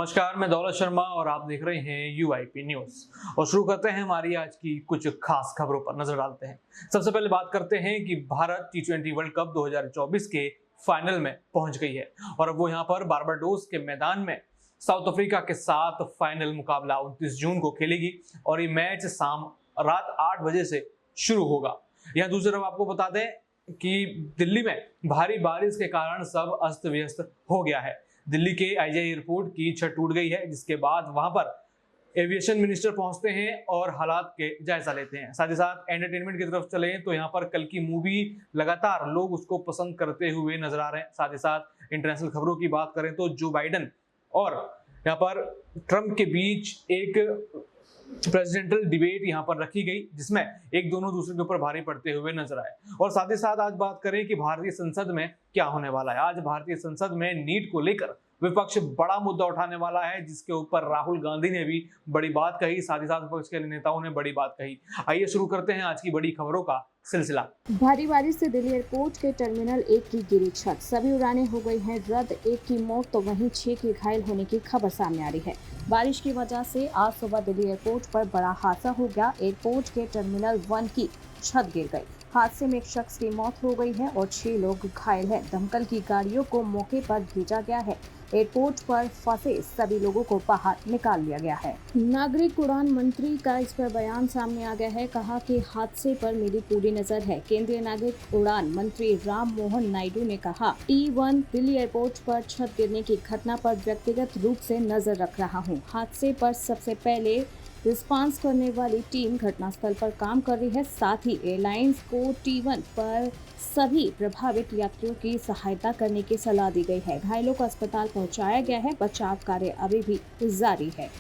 नमस्कार, मैं दौलत शर्मा और आप देख रहे हैं यूआईपी न्यूज। और शुरू करते हैं हमारी आज की कुछ खास खबरों पर नजर डालते हैं। सबसे पहले बात करते हैं कि भारत टी20 वर्ल्ड कप 2024 के फाइनल में पहुंच गई है और अब वो यहां पर बारबाडोस के मैदान में साउथ अफ्रीका के साथ फाइनल मुकाबला 29 जून को खेलेगी और ये मैच शाम रात 8 बजे से शुरू होगा। यहाँ दूसरी तरफ आपको बता दें कि दिल्ली में भारी बारिश के कारण सब अस्त व्यस्त हो गया है। दिल्ली के आईजीआई एयरपोर्ट की छत टूट गई है, जिसके बाद वहां पर एविएशन मिनिस्टर पहुंचते हैं और हालात के जायजा लेते हैं। साथ ही साथ एंटरटेनमेंट की तरफ चलें तो यहाँ पर कल की मूवी लगातार लोग उसको पसंद करते हुए नजर आ रहे हैं। साथ ही साथ इंटरनेशनल खबरों की बात करें तो जो बाइडेन और यहाँ पर ट्रंप के बीच एक प्रेसिडेंटल डिबेट यहाँ पर रखी गई, जिसमें एक दोनों दूसरे के ऊपर भारी पड़ते हुए नजर आए। और साथ ही साथ आज बात करें कि भारतीय संसद में क्या होने वाला है। आज भारतीय संसद में नीट को लेकर विपक्ष बड़ा मुद्दा उठाने वाला है, जिसके ऊपर राहुल गांधी ने भी बड़ी बात कही, साथ ही साथ विपक्ष के नेताओं ने बड़ी बात कही। आइए शुरू करते हैं आज की बड़ी खबरों का सिलसिला। भारी बारिश से दिल्ली एयरपोर्ट के टर्मिनल 1 की गिरी छत, सभी उड़ानें हो गई हैं रद्द। 1 की मौत तो वहीं 6 के घायल होने की खबर सामने आ रही है। बारिश की वजह से आज सुबह दिल्ली एयरपोर्ट पर बड़ा हादसा हो गया। एयरपोर्ट के टर्मिनल 1 की छत गिर गई। हादसे में एक शख्स की मौत हो गई है और 6 लोग घायल हैं। दमकल की गाड़ियों को मौके पर भेजा गया है। एयरपोर्ट पर फंसे सभी लोगों को बाहर निकाल लिया गया है। नागरिक उड़ान मंत्री का इस पर बयान सामने आ गया है। कहा कि हादसे पर मेरी पूरी नजर है। केंद्रीय नागरिक उड़ान मंत्री राम मोहन नायडू ने कहा, T1 दिल्ली एयरपोर्ट पर छत गिरने की घटना पर व्यक्तिगत रूप से नजर रख रहा हूँ। हादसे पर सबसे पहले रिस्पांस करने वाली टीम घटनास्थल पर काम कर रही है। साथ ही एयरलाइंस को T1 पर सभी प्रभावित यात्रियों की सहायता करने की सलाह दी गई है। घायलों को अस्पताल पहुंचाया गया है। बचाव कार्य अभी भी जारी है।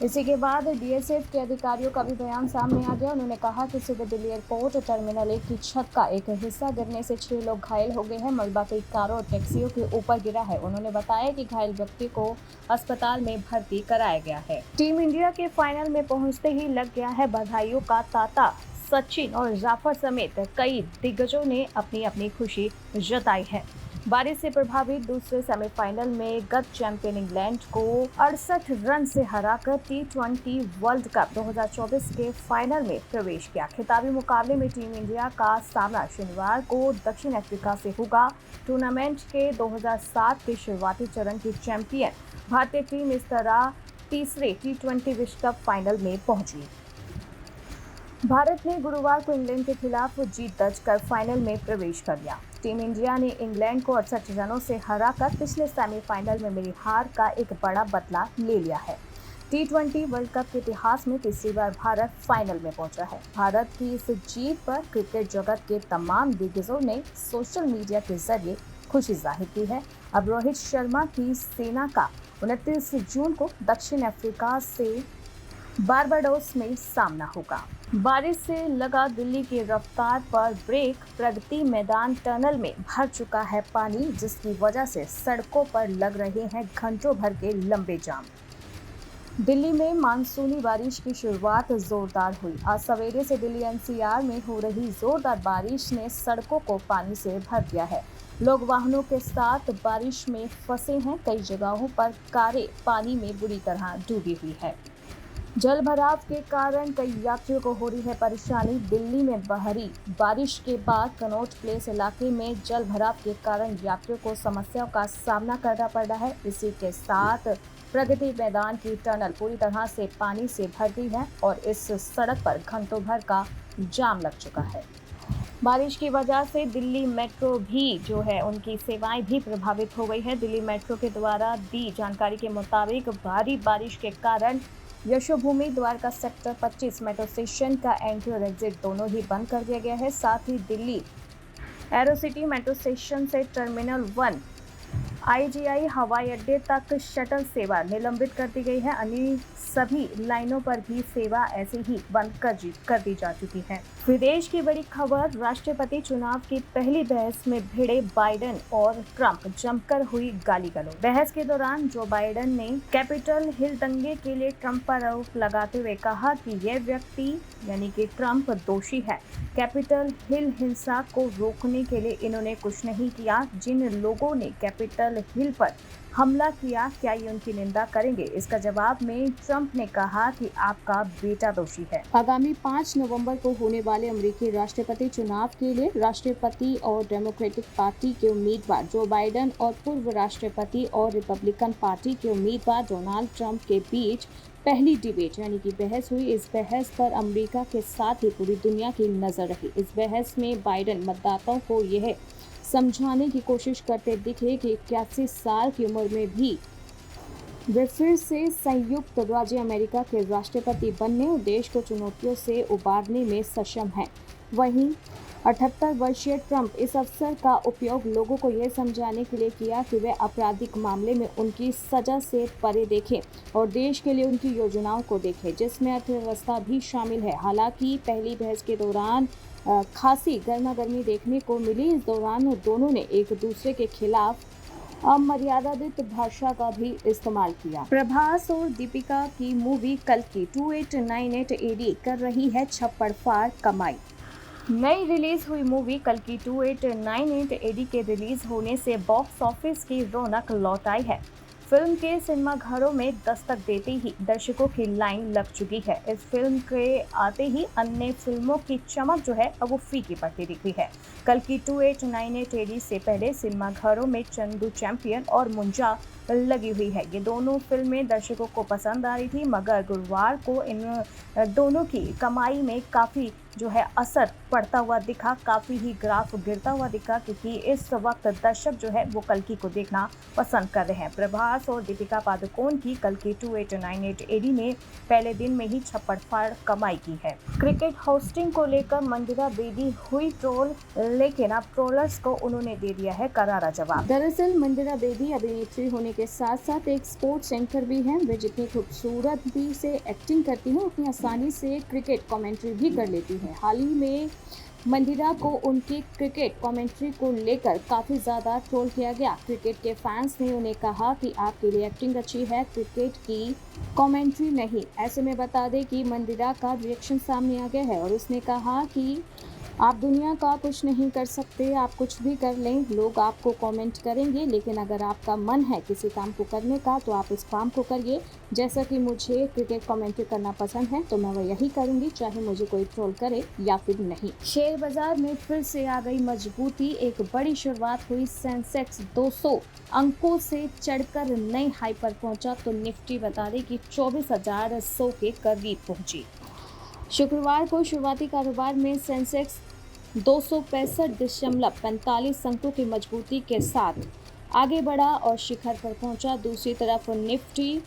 इसी के बाद बीएसएफ के अधिकारियों का भी बयान सामने आ गया। उन्होंने कहा कि सुबह दिल्ली एयरपोर्ट टर्मिनल 1 की छत का एक हिस्सा गिरने से 6 लोग घायल हो गए हैं। मलबा कई कारों और टैक्सियों के ऊपर गिरा है। उन्होंने बताया कि घायल व्यक्ति को अस्पताल में भर्ती कराया गया है। टीम इंडिया के फाइनल में पहुंचते ही लग गया है बधाइयों का तांता। सचिन और जाफर समेत कई दिग्गजों ने अपनी अपनी खुशी जताई है। बारिश से प्रभावित दूसरे सेमीफाइनल में गत चैंपियन इंग्लैंड को 68 रन से हराकर T20 वर्ल्ड कप 2024 के फाइनल में प्रवेश किया। खिताबी मुकाबले में टीम इंडिया का सामना शनिवार को दक्षिण अफ्रीका से होगा। टूर्नामेंट के 2007 के शुरुआती चरण की चैंपियन भारतीय टीम इस तरह तीसरे T20 विश्व कप फाइनल में पहुंची। भारत ने गुरुवार को इंग्लैंड के खिलाफ जीत दर्ज कर फाइनल में प्रवेश कर लिया। टीम इंडिया ने इंग्लैंड को 68 रनों से हराकर पिछले सेमीफाइनल में मिली हार का एक बड़ा बदला ले लिया है। T20 वर्ल्ड कप के इतिहास में तीसरी बार भारत फाइनल में पहुंचा है। भारत की इस जीत पर क्रिकेट जगत के तमाम दिग्गजों ने सोशल मीडिया के जरिए खुशी जाहिर की है। अब रोहित शर्मा की सेना का 29 जून को दक्षिण अफ्रीका से बारबाडोस में सामना होगा। बारिश से लगा दिल्ली की रफ्तार पर ब्रेक। प्रगति मैदान टनल में भर चुका है पानी, जिसकी वजह से सड़कों पर लग रहे हैं घंटों भर के लंबे जाम। दिल्ली में मानसूनी बारिश की शुरुआत जोरदार हुई। आज सवेरे से दिल्ली एनसीआर में हो रही जोरदार बारिश ने सड़कों को पानी से भर दिया है। लोग वाहनों के साथ बारिश में फंसे हैं। कई जगहों पर कारें पानी में बुरी तरह डूबी हुई है। जल भराव के कारण कई यात्रियों को हो रही है परेशानी। दिल्ली में भारी बारिश के बाद कनॉट प्लेस इलाके में जल भराव के कारण यात्रियों को समस्याओं का सामना करना पड़ रहा है। इसी के साथ प्रगति मैदान की टनल पूरी तरह से पानी से भर गई है और इस सड़क पर घंटों भर का जाम लग चुका है। बारिश की वजह से दिल्ली मेट्रो भी जो है उनकी सेवाएं भी प्रभावित हो गई है। दिल्ली मेट्रो के द्वारा दी जानकारी के मुताबिक भारी बारिश के कारण Yashobhoomi Dwarka sector 25 metro station का एंट्री और एग्जिट दोनों ही बंद कर दिया गया है। साथ ही दिल्ली एरोसिटी मेट्रो स्टेशन से टर्मिनल 1 आईजीआई हवाई अड्डे तक शटल सेवा निलंबित कर दी गई है। अन्य सभी लाइनों पर भी सेवा ऐसे ही बंद कर दी जा चुकी है। विदेश की बड़ी खबर, राष्ट्रपति चुनाव की पहली बहस में भिड़े बाइडेन और ट्रंप, जमकर हुई गाली गलौज। बहस के दौरान जो बाइडेन ने कैपिटल हिल दंगे के लिए ट्रंप पर आरोप लगाते हुए कहा कि यह व्यक्ति यानी कि ट्रंप दोषी है। कैपिटल हिल हिंसा को रोकने के लिए इन्होंने कुछ नहीं किया। जिन लोगों ने कैपिटल कैपिटल हिल पर हमला किया, क्या ये उनकी निंदा करेंगे? इसका जवाब में ट्रंप ने कहा कि आपका बेटा दोषी है। आगामी 5 नवंबर को होने वाले अमेरिकी राष्ट्रपति चुनाव के लिए राष्ट्रपति और डेमोक्रेटिक पार्टी के उम्मीदवार जो बाइडेन और पूर्व राष्ट्रपति और रिपब्लिकन पार्टी के उम्मीदवार डोनाल्ड ट्रंप के बीच पहली डिबेट यानी कि बहस हुई। इस बहस पर अमेरिका के साथ ही पूरी दुनिया की नजर रही। इस बहस में बाइडेन मतदाताओं को यह समझाने की कोशिश करते दिखे कि 81 साल की उम्र में भी वे फिर से संयुक्त राज्य अमेरिका के राष्ट्रपति बनने और देश को चुनौतियों से उबारने में सक्षम हैं। वहीं 78 वर्षीय ट्रंप इस अवसर का उपयोग लोगों को यह समझाने के लिए किया कि वे आपराधिक मामले में उनकी सजा से परे देखें और देश के लिए उनकी योजनाओं को देखें, जिसमें अर्थव्यवस्था भी शामिल है। हालांकि पहली बहस के दौरान खासी गर्मागर्मी देखने को मिली। इस दौरान दोनों ने एक दूसरे के खिलाफ अमर्यादित भाषा का भी इस्तेमाल किया। प्रभास और दीपिका की मूवी कल्कि 2898 AD कर रही है छप्पड़ कमाई। नई रिलीज हुई मूवी कल्कि 2898 AD के रिलीज होने से बॉक्स ऑफिस की रौनक लौट आई है। फिल्म के सिनेमा घरों में दस्तक देते ही दर्शकों की लाइन लग चुकी है। इस फिल्म के आते ही अन्य फिल्मों की चमक जो है अब वो फीकी पड़ती दिखी है। कल्कि 2898 AD से पहले सिनेमा घरों में चंदू चैंपियन और मुंजा लगी हुई है। ये दोनों फिल्में दर्शकों को पसंद आ रही थी, मगर गुरुवार को इन दोनों की कमाई में काफ़ी जो है असर पड़ता हुआ दिखा, काफ़ी ही ग्राफ गिरता हुआ दिखा, क्योंकि इस वक्त दर्शक जो है वो कल्कि को देखना पसंद कर रहे हैं। प्रभास और दीपिका पादुकोण की कल्कि 2898 AD ने पहले दिन में ही छप्पड़ कमाई की है। क्रिकेट होस्टिंग को लेकर मंदिरा बेदी हुई ट्रोल, लेकिन अब ट्रोलर्स को उन्होंने दे दिया है करारा जवाब। दरअसल मंदिरा बेदी अभिनेत्री होने के साथ साथ एक स्पोर्ट्स एंकर भी हैं। वे जितनी खूबसूरत भी से एक्टिंग करती हैं, उतनी आसानी से क्रिकेट कमेंट्री भी कर लेती हैं। हाल ही में मंदिरा को उनकी क्रिकेट कमेंट्री को लेकर काफ़ी ज़्यादा ट्रोल किया गया। क्रिकेट के फैंस ने उन्हें कहा कि आपके लिए एक्टिंग अच्छी है, क्रिकेट की कमेंट्री नहीं। ऐसे में बता दें कि मंदिरा का रिएक्शन सामने आ गया है और उसने कहा कि आप दुनिया का कुछ नहीं कर सकते, आप कुछ भी कर लें, लोग आपको कमेंट करेंगे, लेकिन अगर आपका मन है किसी काम को करने का तो आप उस काम को करिए। जैसा कि मुझे क्रिकेट कमेंट्री करना पसंद है तो मैं वो यही करूंगी, चाहे मुझे कोई ट्रोल करे या फिर नहीं। शेयर बाजार में फिर से आ गई मजबूती। एक बड़ी शुरुआत हुई। सेंसेक्स 200 अंकों से चढ़कर नई हाई पर पहुंचा तो निफ्टी बता दें कि 24,100 के करीब पहुंची। शुक्रवार को शुरुआती कारोबार में सेंसेक्स 265.45 अंकों की मजबूती के साथ आगे बढ़ा और शिखर पर पहुंचा। दूसरी तरफ निफ्टी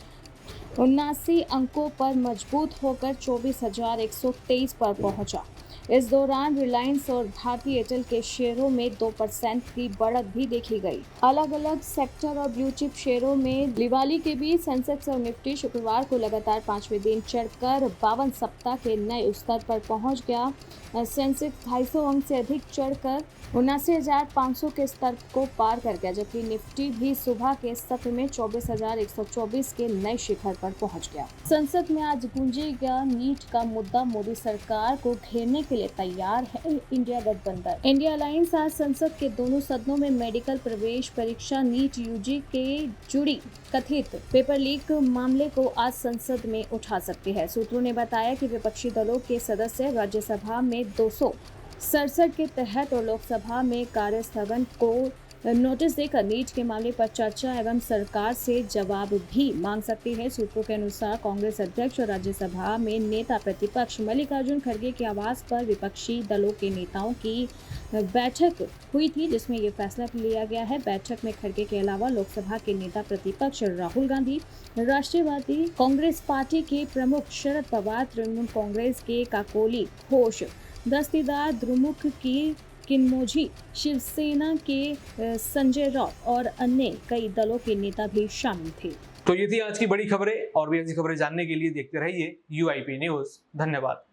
79 अंकों पर मजबूत होकर 24,123 पर पहुंचा। इस दौरान रिलायंस और भारतीय एयरटेल के शेयरों में 2% की बढ़त भी देखी गई। अलग अलग सेक्टर और ब्लू चिप शेयरों में दिवाली के बीच सेंसेक्स और निफ्टी शुक्रवार को लगातार 5वें दिन चढ़कर 52 सप्ताह के नए स्तर पर पहुंच गया। सेंसेक्स 250 अंक से अधिक चढ़कर 79,500 के स्तर को पार कर गया, जबकि निफ्टी भी सुबह के सत्र में 24,124 के नए शिखर पर पहुंच गया। संसद में आज गूंजेगा नीट का मुद्दा। मोदी सरकार को घेरने के लिए तैयार है इंडिया गठबंधन। इंडिया अलायंस आज संसद के दोनों सदनों में मेडिकल प्रवेश परीक्षा नीट यूजी के जुड़ी कथित पेपर लीक मामले को आज संसद में उठा सकती है। सूत्रों ने बताया कि विपक्षी दलों के सदस्य राज्यसभा में 267 के तहत और लोकसभा में कार्यस्थगन को नोटिस देकर नीट के मामले पर चर्चा एवं सरकार से जवाब भी मांग सकती है। सूत्रों के अनुसार कांग्रेस अध्यक्ष और राज्यसभा में नेता प्रतिपक्ष मल्लिकार्जुन खड़गे के आवास पर विपक्षी दलों के नेताओं की बैठक हुई थी, जिसमें ये फैसला लिया गया है। बैठक में खड़गे के अलावा लोकसभा के नेता प्रतिपक्ष राहुल गांधी, राष्ट्रवादी कांग्रेस पार्टी के प्रमुख शरद पवार, तृणमूल कांग्रेस के काकोली घोष, दस्तीदार द्रमुक की किन्मोझी, शिवसेना के संजय राउत और अन्य कई दलों के नेता भी शामिल थे। तो ये थी आज की बड़ी खबरें, और भी ऐसी खबरें जानने के लिए देखते रहिए UIP न्यूज़। धन्यवाद।